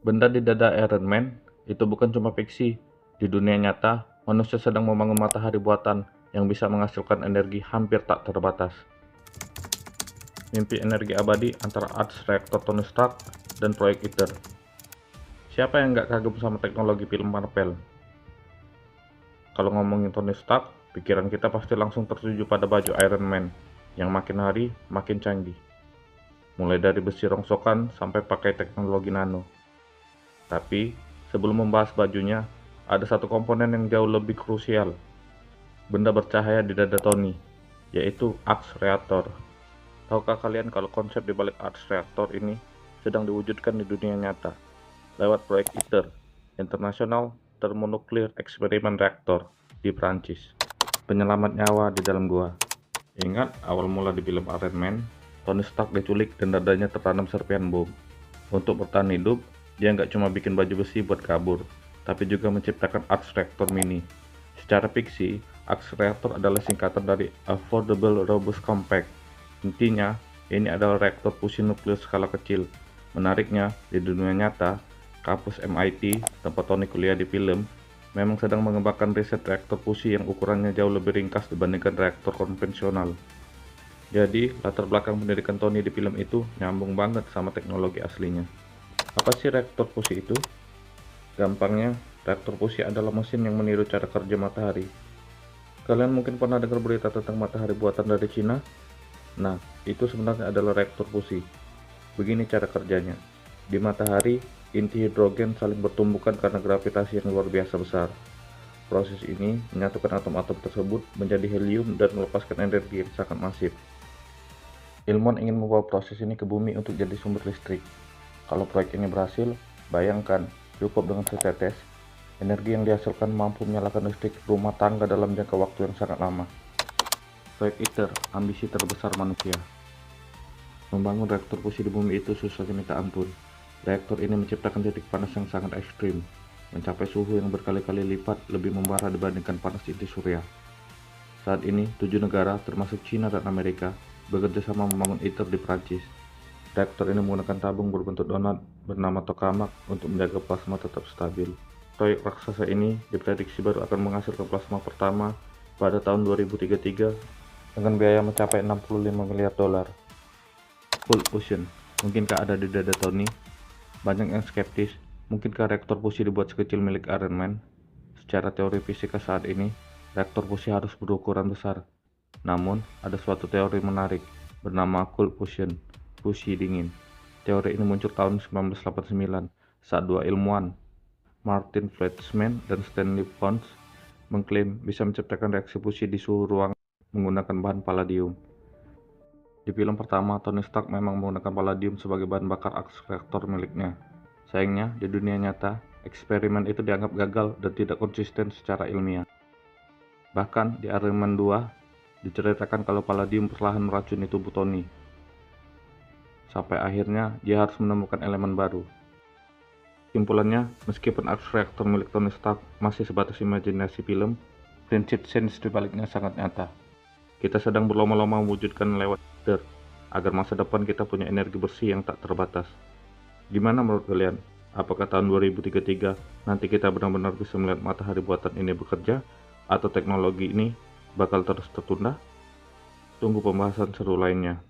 Benda di dada Iron Man itu bukan cuma fiksi. Di dunia nyata, manusia sedang membangun matahari buatan yang bisa menghasilkan energi hampir tak terbatas. Mimpi energi abadi antara Arch Reactor Tony Stark dan proyek ITER. Siapa yang nggak kagum sama teknologi film Marvel? Kalau ngomongin Tony Stark, pikiran kita pasti langsung tertuju pada baju Iron Man yang makin hari makin canggih. Mulai dari besi rongsokan sampai pakai teknologi nano. Tapi, sebelum membahas bajunya, ada satu komponen yang jauh lebih krusial. Benda bercahaya di dada Tony, yaitu Arch Reactor. Tahukah kalian kalau konsep di balik Arch Reactor ini sedang diwujudkan di dunia nyata lewat proyek ITER, International Thermonuclear Experiment Reactor di Prancis, penyelamat nyawa di dalam gua. Ingat awal mula di film Iron Man, Tony Stark diculik dan dadanya tertanam serpihan bom. Untuk bertahan hidup, dia nggak cuma bikin baju besi buat kabur, tapi juga menciptakan Arch Reactor Mini. Secara fiksi, Arch Reactor adalah singkatan dari Affordable Robust Compact. Intinya, ini adalah reaktor fusi nuklir skala kecil. Menariknya, di dunia nyata, kampus MIT, tempat Tony kuliah di film, memang sedang mengembangkan riset reaktor fusi yang ukurannya jauh lebih ringkas dibandingkan reaktor konvensional. Jadi, latar belakang pendidikan Tony di film itu nyambung banget sama teknologi aslinya. Apa sih reaktor fusi itu? Gampangnya, reaktor fusi adalah mesin yang meniru cara kerja matahari. Kalian mungkin pernah dengar berita tentang matahari buatan dari Cina? Nah, itu sebenarnya adalah reaktor fusi. Begini cara kerjanya. Di matahari, inti hidrogen saling bertumbukan karena gravitasi yang luar biasa besar. Proses ini menyatukan atom-atom tersebut menjadi helium dan melepaskan energi yang sangat masif. Ilmuwan ingin membawa proses ini ke bumi untuk jadi sumber listrik. Kalau proyek ini berhasil, bayangkan cukup dengan setetes, energi yang dihasilkan mampu menyalakan listrik rumah tangga dalam jangka waktu yang sangat lama. Proyek ITER, ambisi terbesar manusia. Membangun reaktor fusi di bumi itu susahnya minta ampun. Reaktor ini menciptakan titik panas yang sangat ekstrim, mencapai suhu yang berkali-kali lipat lebih membara dibandingkan panas inti surya. Saat ini, 7 negara, termasuk China dan Amerika, bekerja sama membangun ITER di Prancis. Reaktor ini menggunakan tabung berbentuk donat bernama tokamak untuk menjaga plasma tetap stabil. Proyek raksasa ini diprediksi baru akan menghasilkan plasma pertama pada tahun 2033 dengan biaya mencapai 65 miliar dolar. Cold fusion, mungkinkah ada di dada Tony? Banyak yang skeptis, mungkinkah reaktor fusi dibuat sekecil milik Iron Man? Secara teori fisika saat ini, reaktor fusi harus berukuran besar. Namun, ada suatu teori menarik bernama cold fusion, fusi dingin. Teori ini muncul tahun 1989 saat dua ilmuwan, Martin Fleischmann dan Stanley Pons, mengklaim bisa menciptakan reaksi fusi di suhu ruangan menggunakan bahan palladium. Di film pertama, Tony Stark memang menggunakan palladium sebagai bahan bakar Arch Reactor miliknya. Sayangnya, di dunia nyata, eksperimen itu dianggap gagal dan tidak konsisten secara ilmiah. Bahkan, di Iron Man 2, diceritakan kalau palladium perlahan meracuni tubuh Tony. Sampai akhirnya, dia harus menemukan elemen baru. Kesimpulannya, meskipun Arch Reactor milik Tony Stark masih sebatas imajinasi film, prinsip sains di baliknya sangat nyata. Kita sedang berlomba-lomba mewujudkan lewat ITER, agar masa depan kita punya energi bersih yang tak terbatas. Gimana menurut kalian? Apakah tahun 2033 nanti kita benar-benar bisa melihat matahari buatan ini bekerja, atau teknologi ini bakal terus tertunda? Tunggu pembahasan seru lainnya.